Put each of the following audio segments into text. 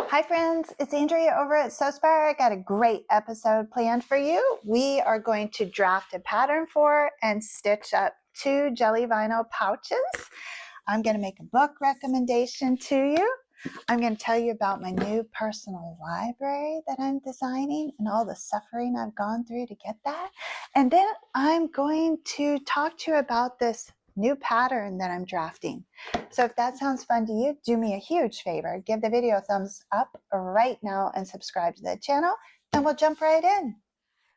Hi friends, it's Andrea over at Sewspire. I got a great episode planned for you. We are going to draft a pattern for and stitch up 2 jelly vinyl pouches. I'm going to make a book recommendation to you. I'm going to tell you about my new personal library that I'm designing and all the suffering I've gone through to get that. And then I'm going to talk to you about this new pattern that I'm drafting. So if that sounds fun to you, do me a huge favor. Give the video a thumbs up right now and subscribe to the channel, and we'll jump right in.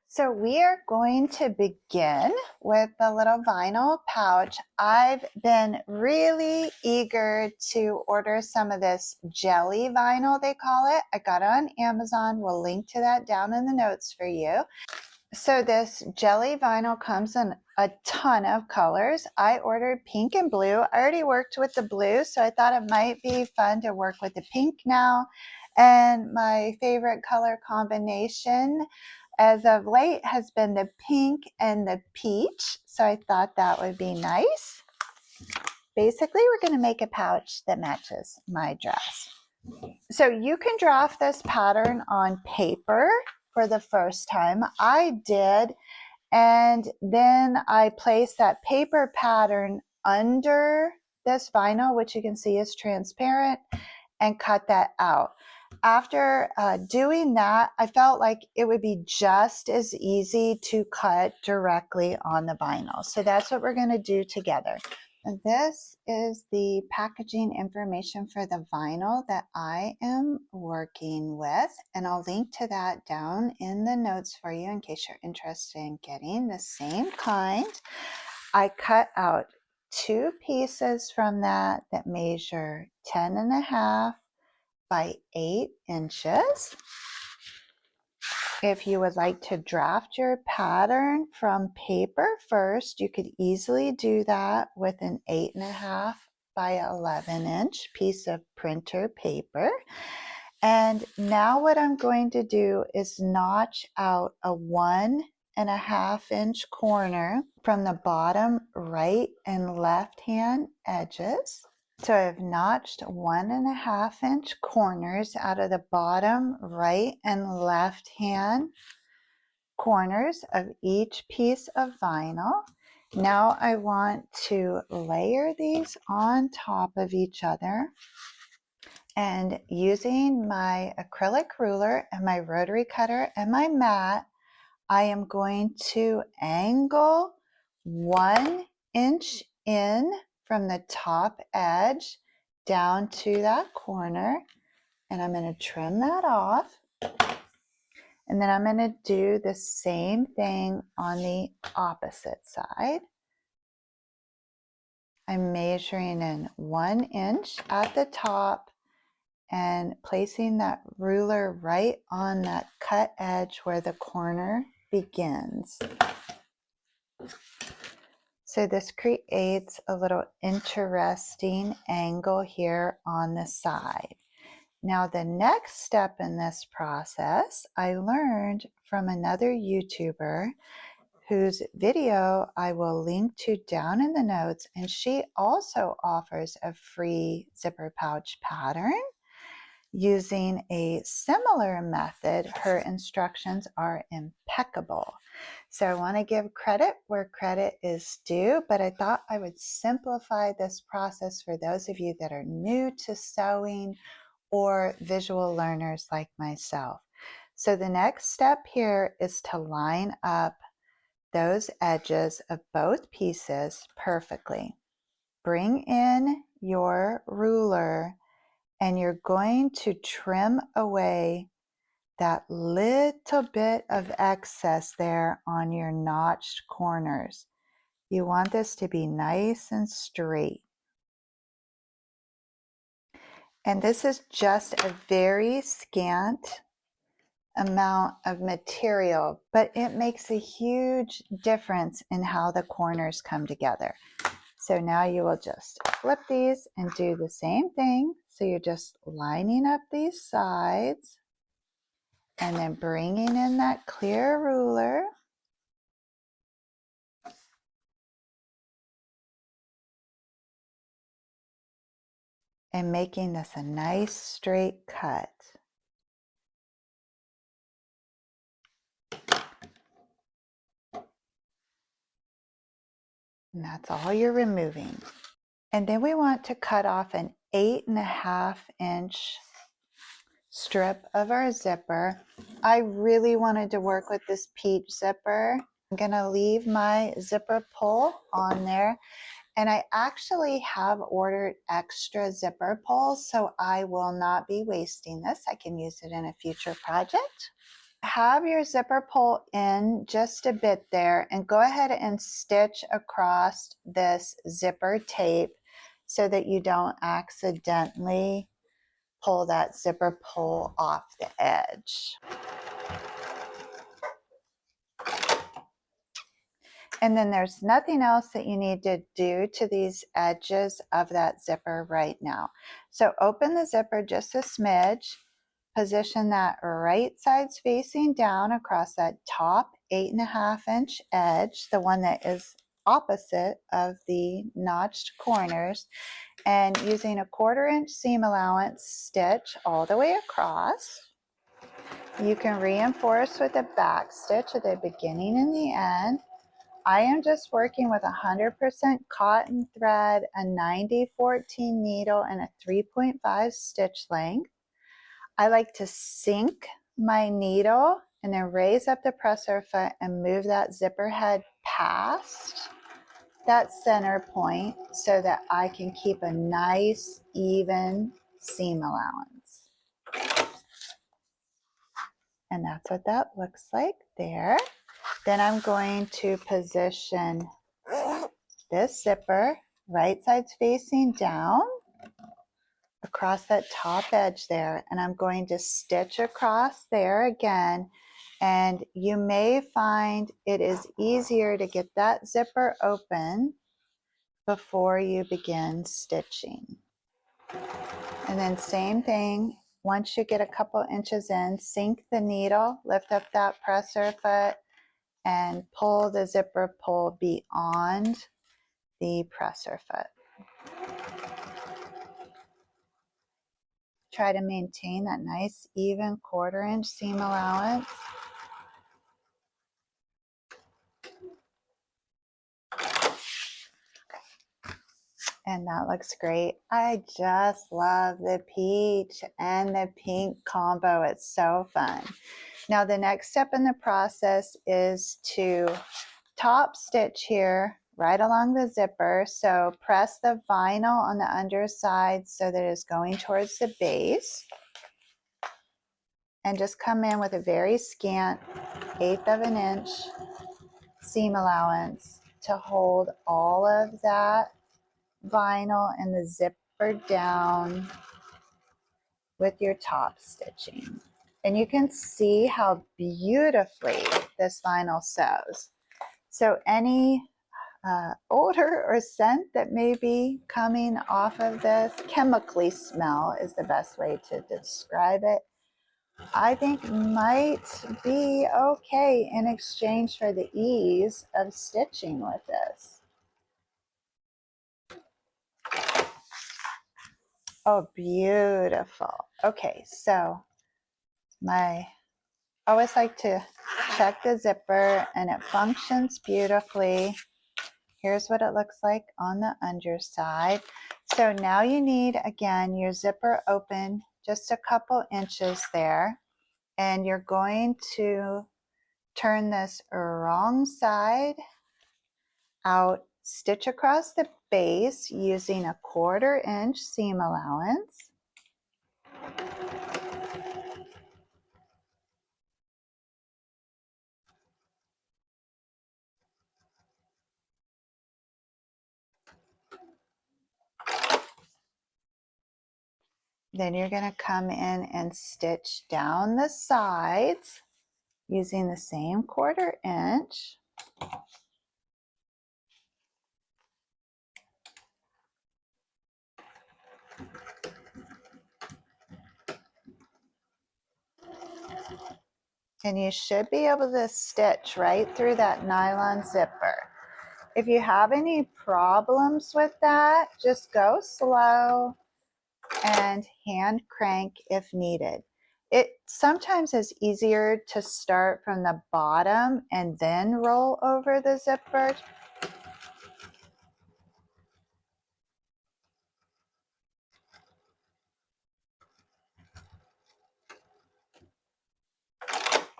So we are going to begin with the little vinyl pouch. I've been really eager to order some of this jelly vinyl, they call it. I got it on Amazon. We'll link to that down in the notes for you. So this jelly vinyl comes in a ton of colors. I ordered pink and blue. I already worked with the blue, so I thought it might be fun to work with the pink now. And my favorite color combination as of late has been the pink and the peach. So I thought that would be nice. Basically, we're going to make a pouch that matches my dress. So you can draft this pattern on paper for the first time. I did, and then I placed that paper pattern under this vinyl, which you can see is transparent, and cut that out. After doing that, I felt like it would be just as easy to cut directly on the vinyl. So that's what we're going to do together. And this is the packaging information for the vinyl that I am working with, and I'll link to that down in the notes for you in case you're interested in getting the same kind. I cut out 2 pieces from that measure 10.5 by 8 inches. If you would like to draft your pattern from paper first, you could easily do that with an 8.5 by 11 inch piece of printer paper. And now what I'm going to do is notch out a 1.5 inch corner from the bottom right and left hand edges. So I've notched 1.5 inch corners out of the bottom right and left hand corners of each piece of vinyl. Now I want to layer these on top of each other, and using my acrylic ruler and my rotary cutter and my mat, I am going to angle 1 inch in from the top edge down to that corner, and I'm going to trim that off. And then I'm going to do the same thing on the opposite side. I'm measuring in 1 inch at the top and placing that ruler right on that cut edge where the corner begins. So this creates a little interesting angle here on the side. Now the next step in this process I learned from another YouTuber whose video I will link to down in the notes, and she also offers a free zipper pouch pattern using a similar method. Her instructions are impeccable. So I want to give credit where credit is due, but I thought I would simplify this process for those of you that are new to sewing or visual learners like myself. So the next step here is to line up those edges of both pieces perfectly. Bring in your ruler and you're going to trim away that little bit of excess there on your notched corners. You want this to be nice and straight. And this is just a very scant amount of material, but it makes a huge difference in how the corners come together. So now you will just flip these and do the same thing. So you're just lining up these sides and then bringing in that clear ruler. and making this a nice straight cut. And that's all you're removing. And then we want to cut off an 8.5-inch strip of our zipper. I really wanted to work with this peach zipper. I'm going to leave my zipper pull on there. And I actually have ordered extra zipper pulls, so I will not be wasting this. I can use it in a future project. Have your zipper pull in just a bit there and go ahead and stitch across this zipper tape so that you don't accidentally pull that zipper pull off the edge. And then there's nothing else that you need to do to these edges of that zipper right now. So open the zipper just a smidge, position that right side's facing down across that top 8.5-inch edge, the one that is opposite of the notched corners, and using a 1/4-inch seam allowance, stitch all the way across. You can reinforce with a back stitch at the beginning and the end. I am just working with 100% cotton thread, a 90-14 needle, and a 3.5 stitch length. I like to sink my needle and then raise up the presser foot and move that zipper head past that center point so that I can keep a nice even seam allowance. And that's what that looks like there. Then I'm going to position this zipper, right side's facing down across that top edge there, and I'm going to stitch across there again. And you may find it is easier to get that zipper open before you begin stitching. And then same thing, once you get a couple inches in, sink the needle, lift up that presser foot, and pull the zipper pull beyond the presser foot. Try to maintain that nice even 1/4-inch seam allowance. And that looks great. I just love the peach and the pink combo. It's so fun. Now the next step in the process is to top stitch here right along the zipper. So press the vinyl on the underside so that it's going towards the base. And just come in with a very scant 1/8 of an inch seam allowance to hold all of that vinyl and the zipper down with your top stitching. And you can see how beautifully this vinyl sews. So any odor or scent that may be coming off of this, chemically smell is the best way to describe it, I think might be okay in exchange for the ease of stitching with this. Oh, beautiful. Okay, so I always like to check the zipper and it functions beautifully. Here's what it looks like on the underside. So now you need, again, your zipper open just a couple inches there, and you're going to turn this wrong side out, stitch across the base using a 1/4-inch seam allowance. Then you're going to come in and stitch down the sides using the same 1/4-inch. And you should be able to stitch right through that nylon zipper. If you have any problems with that, just go slow and hand crank if needed. It sometimes is easier to start from the bottom and then roll over the zipper.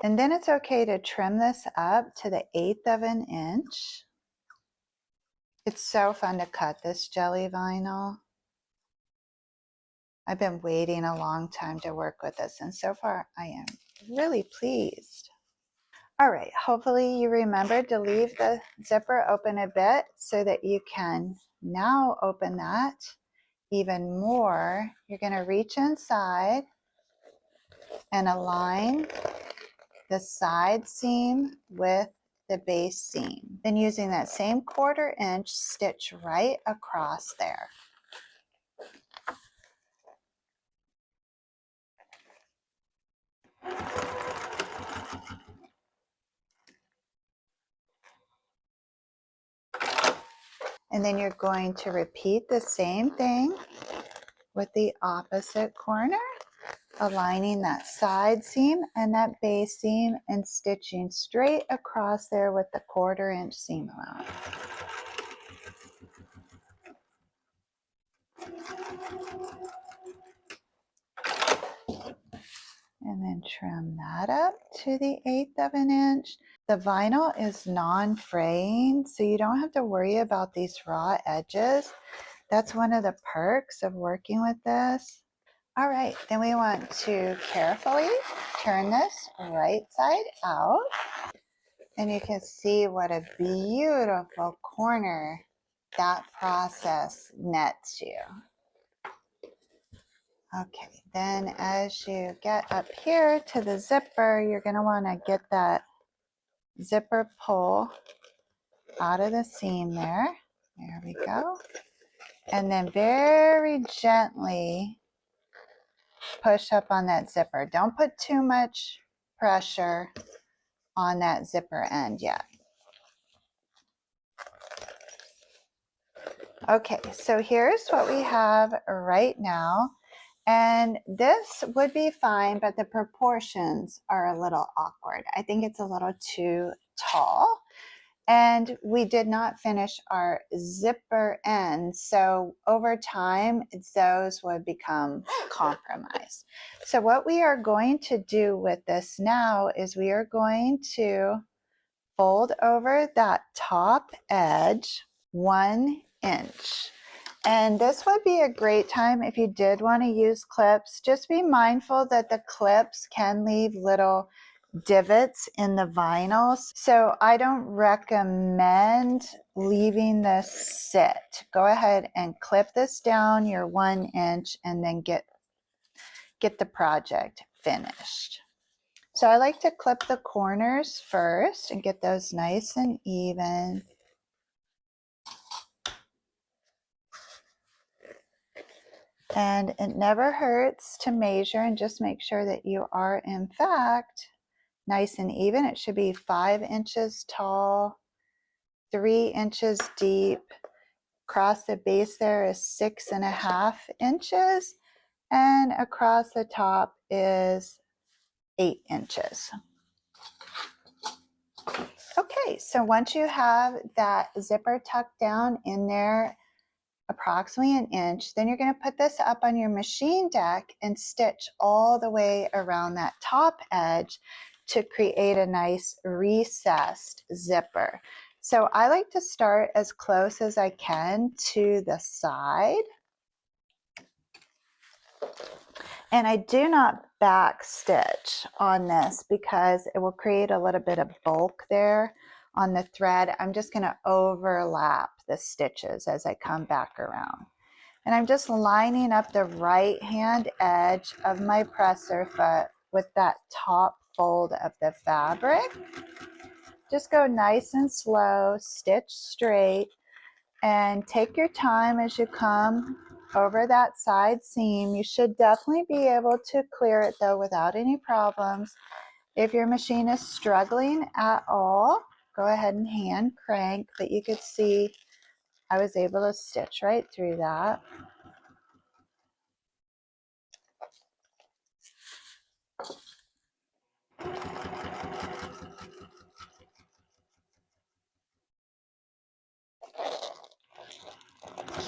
And then it's okay to trim this up to the 1/8 of an inch. It's so fun to cut this jelly vinyl. I've been waiting a long time to work with this, and so far I am really pleased. All right, hopefully you remembered to leave the zipper open a bit so that you can now open that even more. You're going to reach inside and align the side seam with the base seam. Then using that same 1/4 inch, stitch right across there. And then you're going to repeat the same thing with the opposite corner, aligning that side seam and that base seam and stitching straight across there with the 1/4 inch seam allowance. And then trim that up to the 1/8 of an inch. The vinyl is non-fraying, so you don't have to worry about these raw edges. That's one of the perks of working with this. All right, then we want to carefully turn this right side out. And you can see what a beautiful corner that process nets you. Okay, then as you get up here to the zipper, you're going to want to get that zipper pull out of the seam there. There we go. And then very gently push up on that zipper. Don't put too much pressure on that zipper end yet. Okay, so here's what we have right now. And this would be fine, but the proportions are a little awkward. I think it's a little too tall. And we did not finish our zipper ends. So over time, those would become compromised. So what we are going to do with this now is we are going to fold over that top edge 1 inch. And this would be a great time if you did want to use clips. Just be mindful that the clips can leave little divots in the vinyls. So I don't recommend leaving this sit. Go ahead and clip this down your 1 inch and then get the project finished. So I like to clip the corners first and get those nice and even. And it never hurts to measure and just make sure that you are in fact nice and even. It should be 5 inches tall, 3 inches deep. Across the base there is 6.5 inches, and across the top is 8 inches. Okay, so once you have that zipper tucked down in there approximately 1 inch, then you're going to put this up on your machine deck and stitch all the way around that top edge to create a nice recessed zipper. So I like to start as close as I can to the side. And I do not back stitch on this because it will create a little bit of bulk there on the thread. I'm just going to overlap the stitches as I come back around. And I'm just lining up the right hand edge of my presser foot with that top fold of the fabric. Just go nice and slow, stitch straight, and take your time as you come over that side seam. You should definitely be able to clear it though without any problems. If your machine is struggling at all, go ahead and hand crank, but you could see I was able to stitch right through that.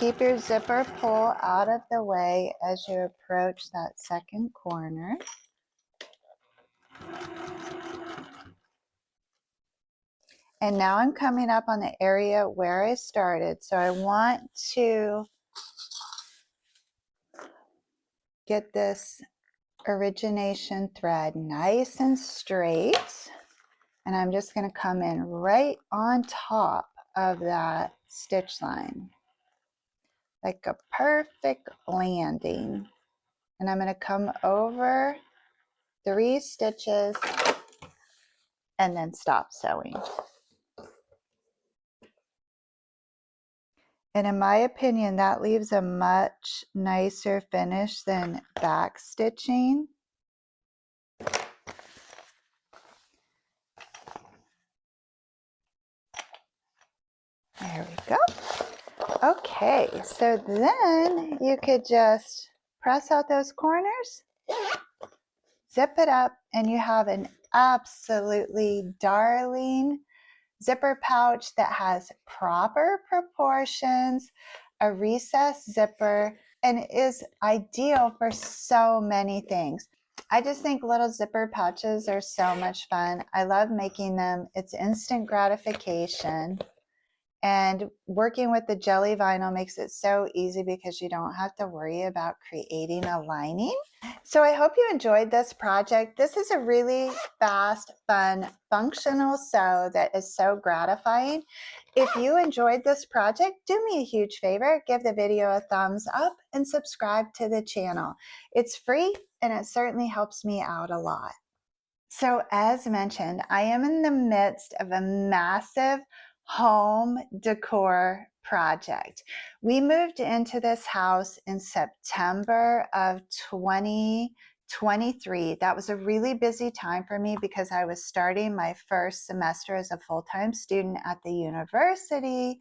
keep your zipper pull out of the way as you approach that second corner. And now I'm coming up on the area where I started. So I want to get this origination thread nice and straight. And I'm just going to come in right on top of that stitch line, like a perfect landing. And I'm going to come over 3 stitches and then stop sewing. And in my opinion, that leaves a much nicer finish than back stitching. There we go. Okay, so then you could just press out those corners, zip it up, and you have an absolutely darling zipper pouch that has proper proportions, a recessed zipper, and is ideal for so many things. I just think little zipper pouches are so much fun. I love making them. It's instant gratification. And working with the jelly vinyl makes it so easy because you don't have to worry about creating a lining. So I hope you enjoyed this project. This is a really fast, fun, functional sew that is so gratifying. If you enjoyed this project, do me a huge favor, give the video a thumbs up and subscribe to the channel. It's free and it certainly helps me out a lot. So as mentioned, I am in the midst of a massive home decor project. We moved into this house in September of 2023. That was a really busy time for me because I was starting my first semester as a full-time student at the university.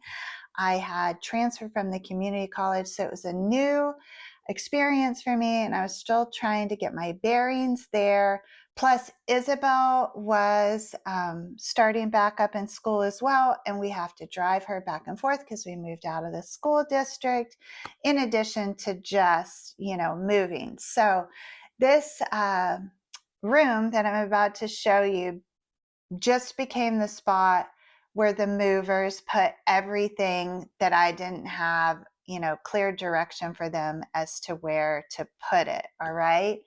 I had transferred from the community college, so it was a new experience for me, and I was still trying to get my bearings there. Plus, Isabel was starting back up in school as well, and we have to drive her back and forth because we moved out of the school district, in addition to just, moving. So this room that I'm about to show you just became the spot where the movers put everything that I didn't have, clear direction for them as to where to put it, all right?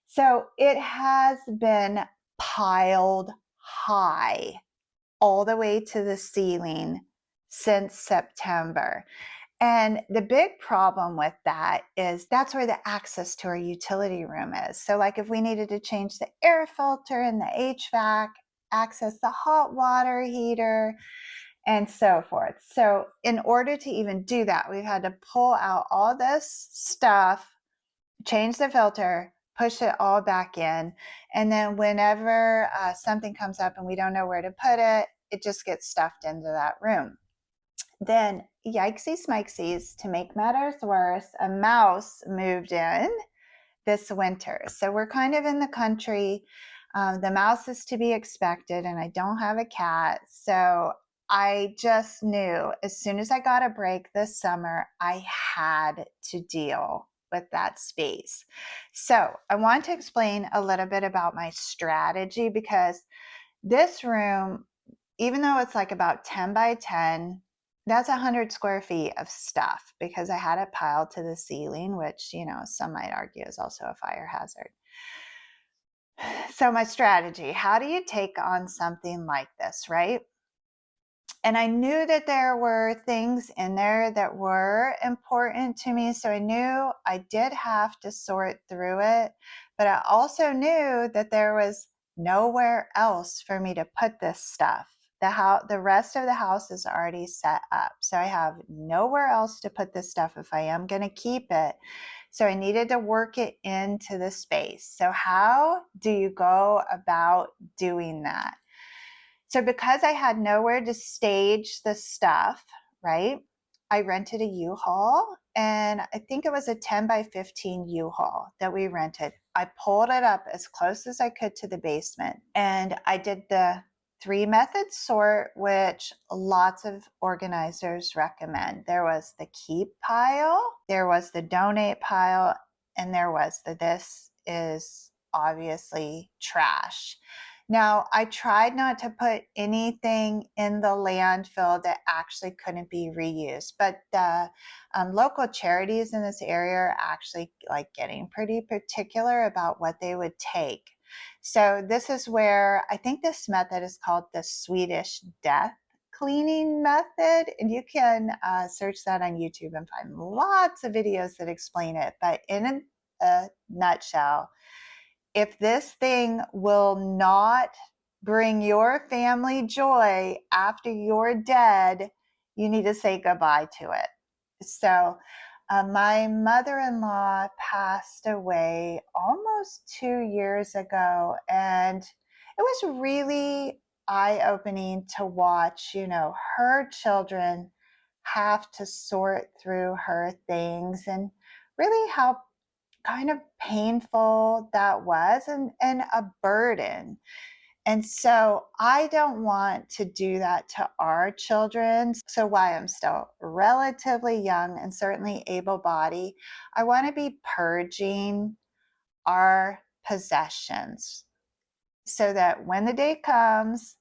So it has been piled high all the way to the ceiling since September. And the big problem with that is that's where the access to our utility room is. So like if we needed to change the air filter in the HVAC, access the hot water heater, and so forth. So in order to even do that, we've had to pull out all this stuff, change the filter, push it all back in. And then whenever something comes up and we don't know where to put it, it just gets stuffed into that room. Then, yikesy smixies, to make matters worse, a mouse moved in this winter. So we're kind of in the country. The mouse is to be expected, and I don't have a cat. So I just knew as soon as I got a break this summer, I had to deal with that space. So I want to explain a little bit about my strategy, because this room, even though it's like about 10 by 10, that's 100 square feet of stuff because I had it piled to the ceiling, which, some might argue is also a fire hazard. So my strategy, how do you take on something like this, right? And I knew that there were things in there that were important to me. So I knew I did have to sort through it, but I also knew that there was nowhere else for me to put this stuff. The rest of the house is already set up. So I have nowhere else to put this stuff if I am going to keep it. So I needed to work it into the space. So how do you go about doing that? So because I had nowhere to stage the stuff, right, I rented a U-Haul, and I think it was a 10 by 15 U-Haul that we rented. I pulled it up as close as I could to the basement, and I did the 3-method sort, which lots of organizers recommend. There was the keep pile, there was the donate pile, and there was the this is obviously trash. Now, I tried not to put anything in the landfill that actually couldn't be reused, but the local charities in this area are actually like getting pretty particular about what they would take. So this is where I think this method is called the Swedish death cleaning method, and you can search that on YouTube and find lots of videos that explain it. But in a nutshell, if this thing will not bring your family joy after you're dead, you need to say goodbye to it. So my mother-in-law passed away almost 2 years ago, and it was really eye-opening to watch, her children have to sort through her things, and really how kind of painful that was, and a burden. And so I don't want to do that to our children. So while I'm still relatively young and certainly able-bodied, I want to be purging our possessions so that when the day comes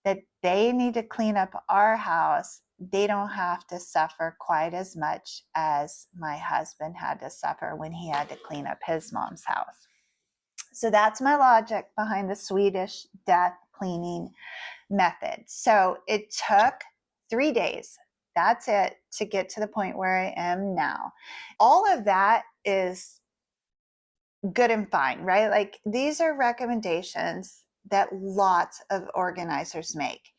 that they need to clean up our house, they don't have to suffer quite as much as my husband had to suffer when he had to clean up his mom's house. So that's my logic behind the Swedish death cleaning method. So it took 3 days. That's it to get to the point where I am now. All of that is good and fine, right? Like these are recommendations that lots of organizers make.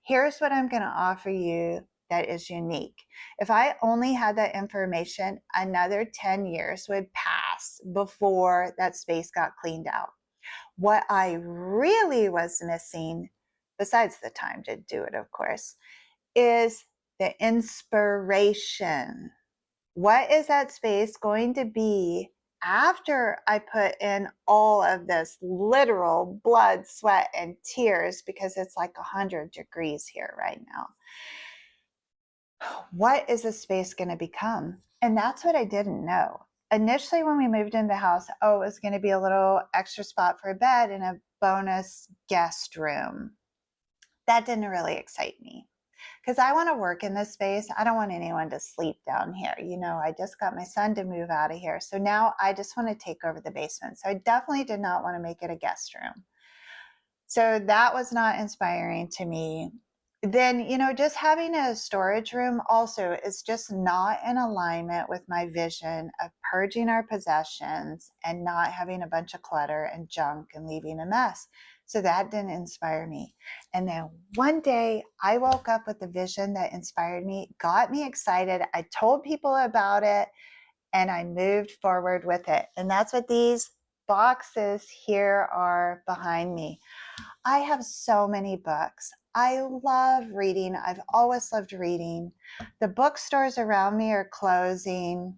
Here's what I'm going to offer you that is unique. If I only had that information, another 10 years would pass before that space got cleaned out. What I really was missing, besides the time to do it, of course, is the inspiration. What is that space going to be after I put in all of this literal blood, sweat, and tears, because it's like 100 degrees here right now? What is this space going to become? And that's what I didn't know. Initially, when we moved into the house, it was going to be a little extra spot for a bed and a bonus guest room. That didn't really excite me, because I want to work in this space. I don't want anyone to sleep down here. I just got my son to move out of here. So now I just want to take over the basement. So I definitely did not want to make it a guest room. So that was not inspiring to me. Then, just having a storage room also is just not in alignment with my vision of purging our possessions and not having a bunch of clutter and junk and leaving a mess. So that didn't inspire me. And then one day I woke up with a vision that inspired me, got me excited. I told people about it, and I moved forward with it. And that's what these boxes here are behind me. I have so many books. I love reading. I've always loved reading. The bookstores around me are closing.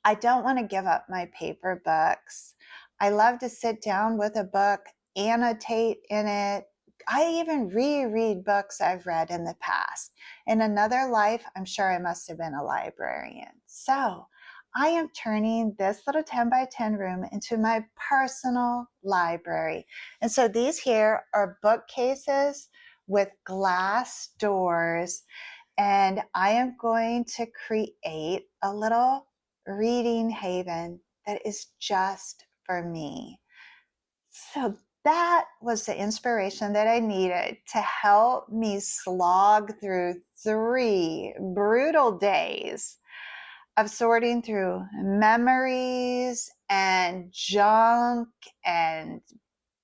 I don't want to give up my paper books. I love to sit down with a book, annotate in it. I even reread books I've read in the past. In another life, I'm sure I must have been a librarian. So I am turning this little 10 by 10 room into my personal library. And so these here are bookcases with glass doors, and I am going to create a little reading haven that is just for me. So that was the inspiration that I needed to help me slog through 3 brutal days of sorting through memories and junk, and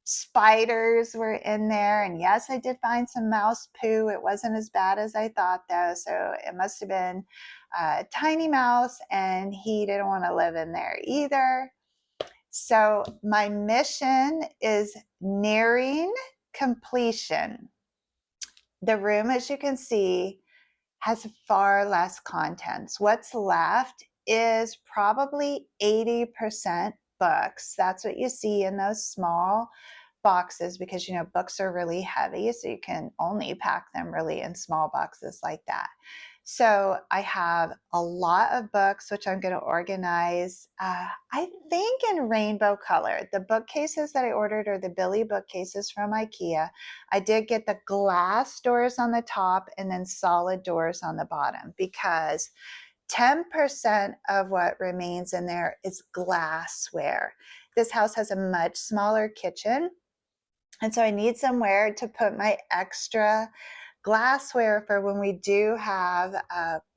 spiders were in there. And yes, I did find some mouse poo. It wasn't as bad as I thought, though. So it must have been a tiny mouse, and he didn't want to live in there either. So my mission is nearing completion. The room, as you can see, has far less contents. What's left is probably 80% books. That's what you see in those small boxes because, you know, books are really heavy, so you can only pack them really in small boxes like that. So I have a lot of books, which I'm going to organize, I think in rainbow color. The bookcases that I ordered are the Billy bookcases from IKEA. I did get the glass doors on the top and then solid doors on the bottom because 10% of what remains in there is glassware. This house has a much smaller kitchen, and so I need somewhere to put my extra glassware for when we do have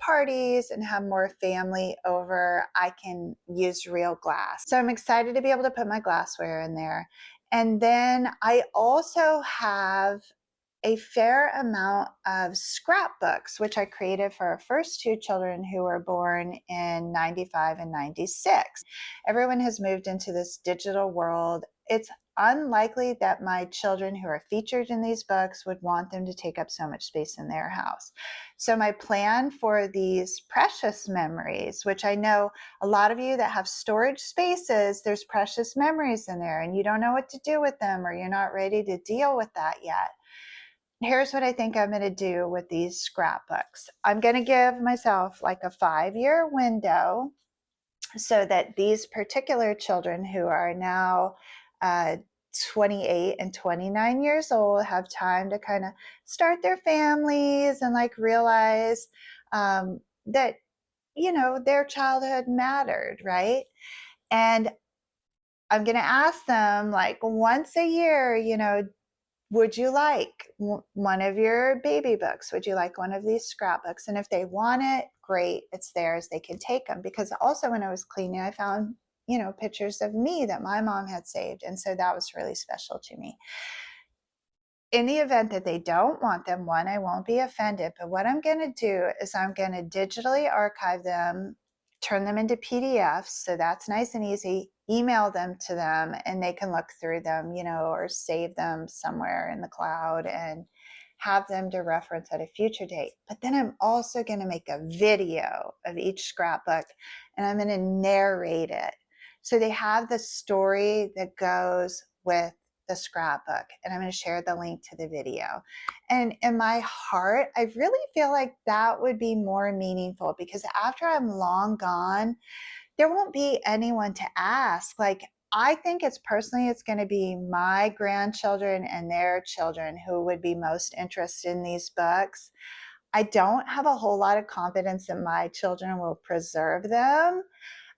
parties and have more family over. I can use real glass. So I'm excited to be able to put my glassware in there. And then I also have a fair amount of scrapbooks, which I created for our first two children who were born in 95 and 96. Everyone has moved into this digital world. It's unlikely that my children who are featured in these books would want them to take up so much space in their house. So my plan for these precious memories, which I know a lot of you that have storage spaces, there's precious memories in there and you don't know what to do with them or you're not ready to deal with that yet. Here's what I think I'm going to do with these scrapbooks. I'm going to give myself like a 5-year window so that these particular children who are now 28 and 29 years old have time to kind of start their families and like realize that, you know, their childhood mattered, right? And I'm going to ask them like once a year, you know, would you like one of your baby books? Would you like one of these scrapbooks? And if they want it, great, it's theirs. They can take them. Because also when I was cleaning, I found, you know, pictures of me that my mom had saved. And so that was really special to me. In the event that they don't want them, one, I won't be offended. But what I'm going to do is I'm going to digitally archive them, turn them into PDFs. So that's nice and easy. Email them to them and they can look through them, you know, or save them somewhere in the cloud and have them to reference at a future date. But then I'm also going to make a video of each scrapbook and I'm going to narrate it. So they have the story that goes with the scrapbook, and I'm going to share the link to the video. And in my heart, I really feel like that would be more meaningful because after I'm long gone, there won't be anyone to ask. Like, I think it's going to be my grandchildren and their children who would be most interested in these books. I don't have a whole lot of confidence that my children will preserve them.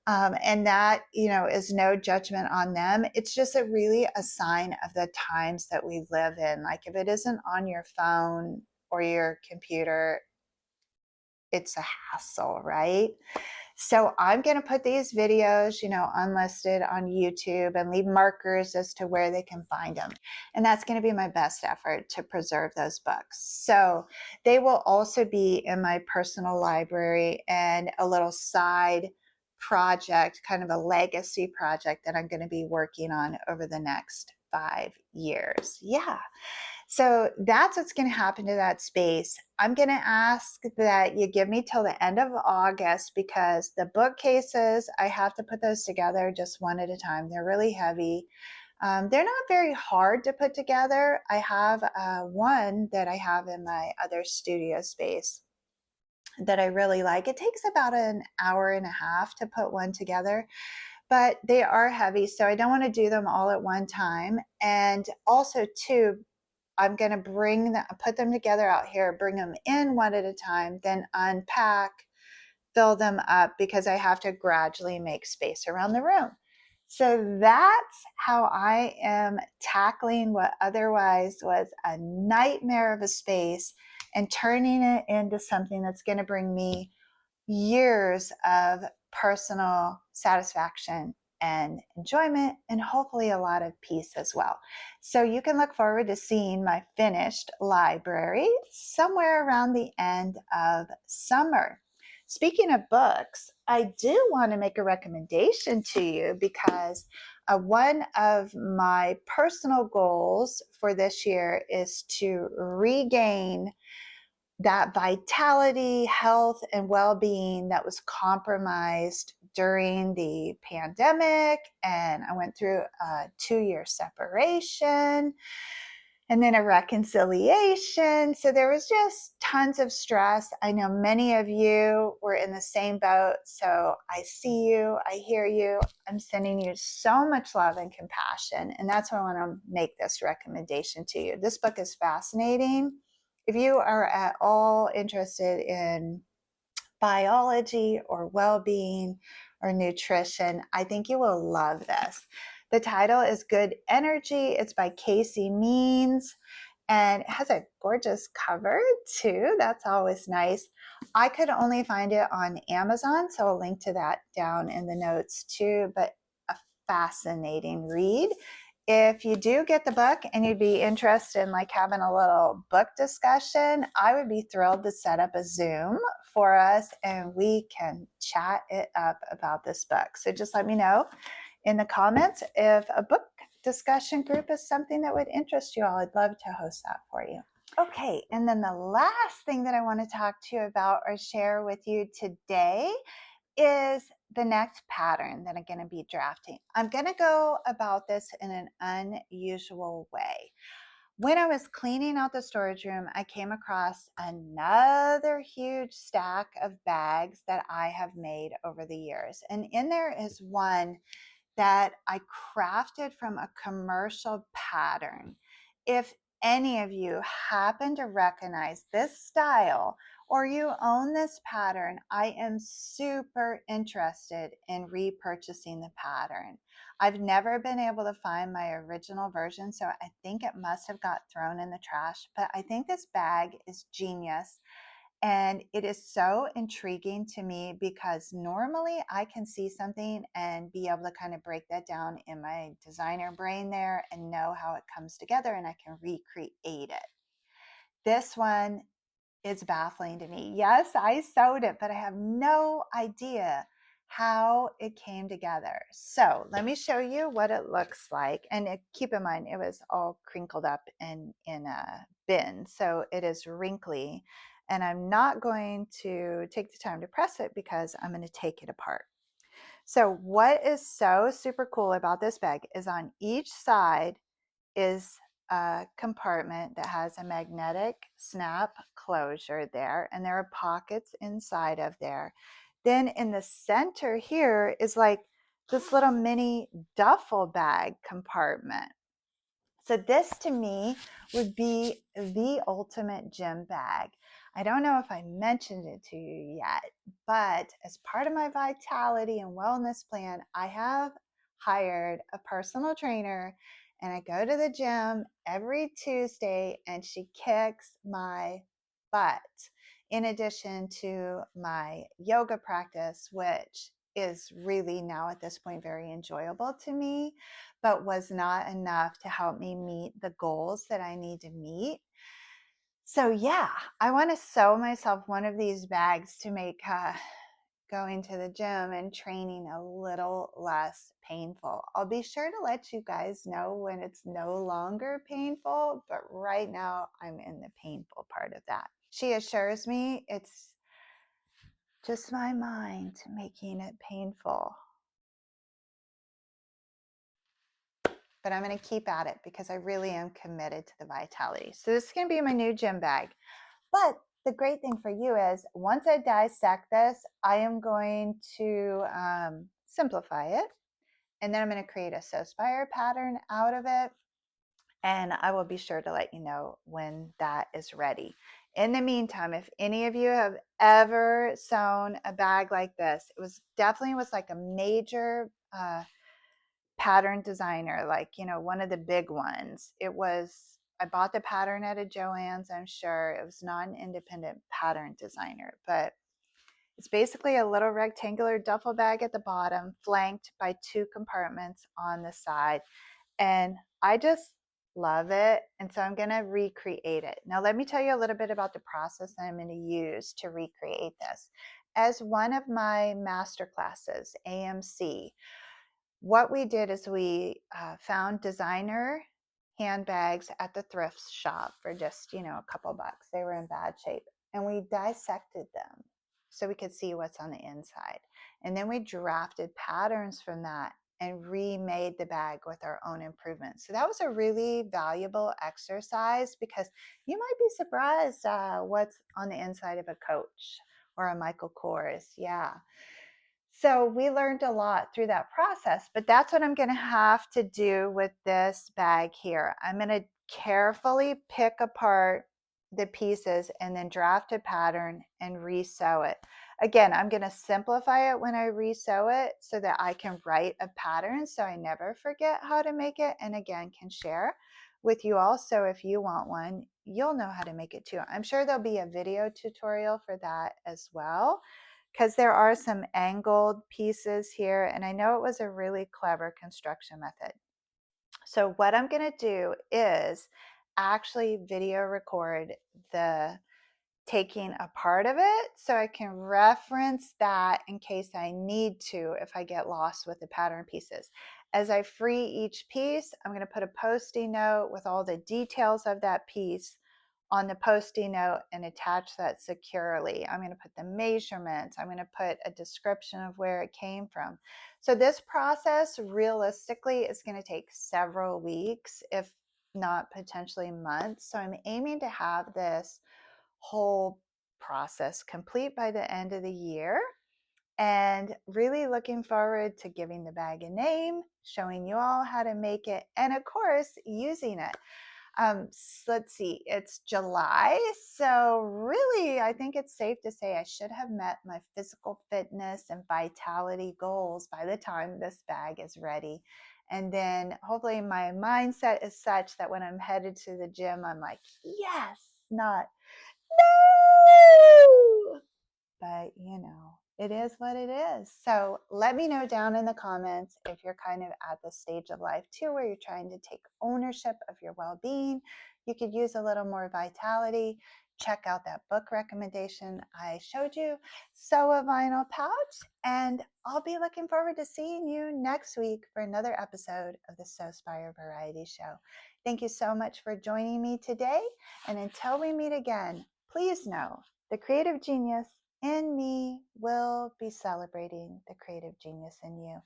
And that, you know, is no judgment on them. It's just really a sign of the times that we live in. Like if it isn't on your phone or your computer, it's a hassle, right? So I'm going to put these videos, you know, unlisted on YouTube and leave markers as to where they can find them. And that's going to be my best effort to preserve those books. So they will also be in my personal library and a little side project, kind of a legacy project that I'm going to be working on over the next 5 years. Yeah. So that's what's going to happen to that space. I'm going to ask that you give me till the end of August because the bookcases, I have to put those together just one at a time. They're really heavy. They're not very hard to put together. I have one that I have in my other studio space that I really like. It takes about an hour and a half to put one together, but they are heavy. So I don't want to do them all at one time. And also too, I'm going to put them together out here, bring them in one at a time, then unpack, fill them up because I have to gradually make space around the room. So that's how I am tackling what otherwise was a nightmare of a space and turning it into something that's going to bring me years of personal satisfaction and enjoyment and hopefully a lot of peace as well. So you can look forward to seeing my finished library somewhere around the end of summer. Speaking of books, I do want to make a recommendation to you because one of my personal goals for this year is to regain that vitality, health, and well-being that was compromised during the pandemic, and I went through a 2-year separation and then a reconciliation. So there was just tons of stress. I know many of you were in the same boat. So I see you, I hear you. I'm sending you so much love and compassion. And that's why I want to make this recommendation to you. This book is fascinating. If you are at all interested in biology or well-being or nutrition, I think you will love this. The title is Good Energy. It's by Casey Means, and it has a gorgeous cover too. That's always nice. I could only find it on Amazon, so I'll link to that down in the notes too, but a fascinating read. If you do get the book and you'd be interested in like having a little book discussion, I would be thrilled to set up a Zoom for us and we can chat it up about this book. So just let me know in the comments if a book discussion group is something that would interest you all. I'd love to host that for you. Okay, and then the last thing that I want to talk to you about or share with you today is the next pattern that I'm going to be drafting. I'm going to go about this in an unusual way. When I was cleaning out the storage room, I came across another huge stack of bags that I have made over the years. And in there is one that I crafted from a commercial pattern. If any of you happen to recognize this style or you own this pattern, I am super interested in repurchasing the pattern. I've never been able to find my original version, so I think it must have got thrown in the trash, but I think this bag is genius. And it is so intriguing to me because normally I can see something and be able to kind of break that down in my designer brain there and know how it comes together and I can recreate it. This one is baffling to me. Yes, I sewed it, but I have no idea how it came together. So let me show you what it looks like. And keep in mind, it was all crinkled up in a bin, so it is wrinkly. And I'm not going to take the time to press it because I'm going to take it apart. So what is so super cool about this bag is on each side is a compartment that has a magnetic snap closure there, and there are pockets inside of there. Then in the center here is like this little mini duffel bag compartment. So this to me would be the ultimate gym bag. I don't know if I mentioned it to you yet, but as part of my vitality and wellness plan, I have hired a personal trainer and I go to the gym every Tuesday and she kicks my butt. In addition to my yoga practice, which is really now at this point very enjoyable to me, but was not enough to help me meet the goals that I need to meet. So yeah, I want to sew myself one of these bags to make going to the gym and training a little less painful. I'll be sure to let you guys know when it's no longer painful, but right now I'm in the painful part of that. She assures me it's just my mind making it painful. But I'm going to keep at it because I really am committed to the vitality. So this is going to be my new gym bag. But the great thing for you is once I dissect this, I am going to simplify it. And then I'm going to create a Sewspire pattern out of it. And I will be sure to let you know when that is ready. In the meantime, if any of you have ever sewn a bag like this, it was definitely like a major pattern designer, like, you know, one of the big ones. I bought the pattern at a Joann's, I'm sure. It was not an independent pattern designer, but it's basically a little rectangular duffel bag at the bottom, flanked by 2 compartments on the side. And I just love it. And so I'm going to recreate it. Now, let me tell you a little bit about the process that I'm going to use to recreate this. As one of my master classes, AMC, what we did is we found designer handbags at the thrift shop for just, a couple bucks. They were in bad shape. And we dissected them so we could see what's on the inside. And then we drafted patterns from that and remade the bag with our own improvements. So that was a really valuable exercise, because you might be surprised what's on the inside of a Coach or a Michael Kors. Yeah. So we learned a lot through that process, but that's what I'm going to have to do with this bag here. I'm going to carefully pick apart the pieces and then draft a pattern and resew it. Again, I'm going to simplify it when I resew it so that I can write a pattern so I never forget how to make it, and again can share with you all. So if you want one, you'll know how to make it too. I'm sure there'll be a video tutorial for that as well, because there are some angled pieces here, and I know it was a really clever construction method. So what I'm going to do is actually video record the taking a part of it so I can reference that in case I need to, if I get lost with the pattern pieces. As I free each piece, I'm going to put a Post-it note with all the details of that piece on the Post-it note and attach that securely. I'm going to put the measurements. I'm going to put a description of where it came from. So this process realistically is going to take several weeks, if not potentially months. So I'm aiming to have this whole process complete by the end of the year, and really looking forward to giving the bag a name, showing you all how to make it, and of course using it. Let's see, it's July, so really I think it's safe to say I should have met my physical fitness and vitality goals by the time this bag is ready. And then hopefully my mindset is such that when I'm headed to the gym, I'm like, yes, not no! But you know, it is what it is. So let me know down in the comments if you're kind of at the stage of life too where you're trying to take ownership of your well-being. You could use a little more vitality. Check out that book recommendation I showed you, Sew a Vinyl Pouch, and I'll be looking forward to seeing you next week for another episode of the Sewspire Variety Show. Thank you so much for joining me today, and until we meet again, please know the creative genius in me will be celebrating the creative genius in you.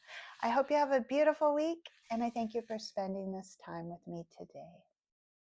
I hope you have a beautiful week, and I thank you for spending this time with me today.